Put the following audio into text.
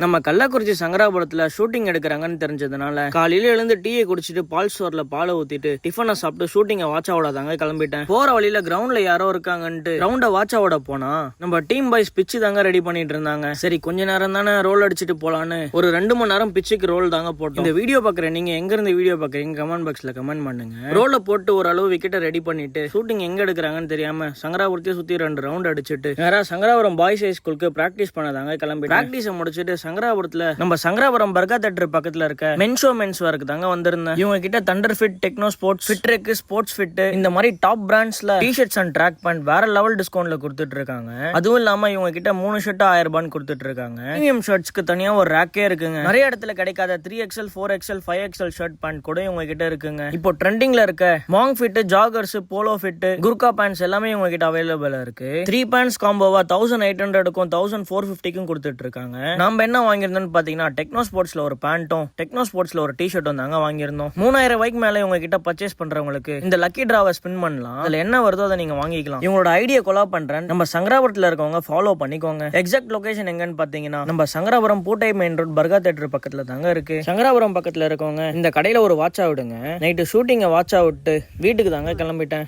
நம்ம கள்ளக்குறிச்சி சங்கராபுரத்துல ஷூட்டிங் எடுக்கிறாங்கன்னு தெரிஞ்சதுனால காலையில எழுந்து டீயை குடிச்சிட்டு பால் ஸ்டோர்ல பாலை ஊத்திட்டு டிஃபனை சாப்பிட்டு ஷூட்டிங்கை வாட்ச் ஆடாதாங்க கிளம்பிட்டேன். போற வழியில கிரவுண்ட்ல யாரோ இருக்காங்கன்ட்டு கிரவுண்ட வாட்ச் ஆட போனா நம்ம டீம் பாய்ஸ் பிச்சு தாங்க ரெடி பண்ணிட்டு இருந்தாங்க. சரி கொஞ்ச நேரம் தானே ரோல் அடிச்சுட்டு போலான்னு ஒரு 2 மணி நேரம் பிச்சுக்கு ரோல் தாங்க போட்டோம். இந்த வீடியோ பாக்குறேன், நீங்க எங்க இருந்து வீடியோ பாக்குறீங்க கமெண்ட் பாக்ஸ்ல கமெண்ட் பண்ணுங்க. ரோல போட்டு ஒரு அளவு விக்கெட்டை ரெடி பண்ணிட்டு ஷூட்டிங் எங்க எடுக்கிறாங்கன்னு தெரியாம சங்கராபுரத்தையே சுத்தி 2 ரவுண்ட் அடிச்சுட்டு நேரா சங்கராபுரம் பாய்ஸ் ஹை ஸ்கூலுக்கு பிராக்டிஸ் பண்ணதாங்க கிளம்பி பிராக்டிஸை முடிச்சுட்டு சங்கராபுரத்துல நம்ம சங்கராபுரம் பர்கா தேட்டர் பக்கத்துல இருக்க மென்ஸ் ஒர்க் தாங்க வந்திருந்தேன். இவங்க கிட்ட thunder fit, techno sports, Fitrek, sports fit இந்த மாதிரி டாப் பிராண்ட்ஸ்ல டி-ஷர்ட்ஸ் அண்ட் ட்ராக் பேண்ட் வேற லெவல் டிஸ்கவுண்ட்ல கொடுத்துட்டு இருக்காங்க. அதுவும் இல்லாம இவங்க கிட்ட 3 ஷர்ட் 1000 ரூபாய்க்கு கொடுத்துட்டு இருக்காங்க. பிரீமியம் ஷர்ட்ஸ்க்கு தனியா ஒரு ரேக்கே இருக்குங்க. நிறைய இடத்துல கிடைக்காத 3XL, 4XL, 5XL shirt pant கூட இவங்க கிட்ட இருக்குங்க. இப்போ ட்ரெண்டிங்ல இருக்க மாங் fit, joggers, polo fit, Gurkha pants எல்லாமே இவங்க கிட்ட அவைலபிளா இருக்கு. 3 பேண்ட்ஸ் காம்போவா 1800க்கும் 1450க்கும் கொடுத்துட்டு இருக்காங்க. நம்ம என்ன வாங்கியிருந்தோம் பாத்தீங்கன்னா டெக்னோ ஸ்போர்ட்ஸ்ல ஒரு பேண்ட்டும் டெக்னோ ஸ்போர்ட்ஸ்ல ஒரு டி-ஷர்ட்டும் தாங்க வாங்கியிருந்தோம். 3000 ரூபாய்க்கு மேல இவங்க கிட்ட பர்ச்சேஸ் பண்றவங்களுக்கு இந்த லக்கி டிராவை ஸ்பின் பண்ணலாம். அதுல என்ன வருதோ அதை நீங்க வாங்கிக்கலாம். இவங்களோட ஐடியா கொலாப் பண்றேன். நம்ம சங்கராபுரத்துல இருக்கவங்க ஃபாலோ பண்ணிக்கோங்க. எக்ஸாக்ட் லொகேஷன் எங்கன்னு பாத்தீங்கன்னா நம்ம சங்கராபுரம் பூட்டை மெயின் ரோட் பர்கா தேட்டர் பக்கத்துல தாங்க இருக்கு. சங்கராபுரம் பக்கத்துல இருக்கவங்க இந்த கடையில ஒரு வாட்ச் விடுங்க. நைட்டு ஷூட்டிங்க வாட்ச் விட்டு வீட்டுக்கு தாங்க கிளம்பிட்டேன்.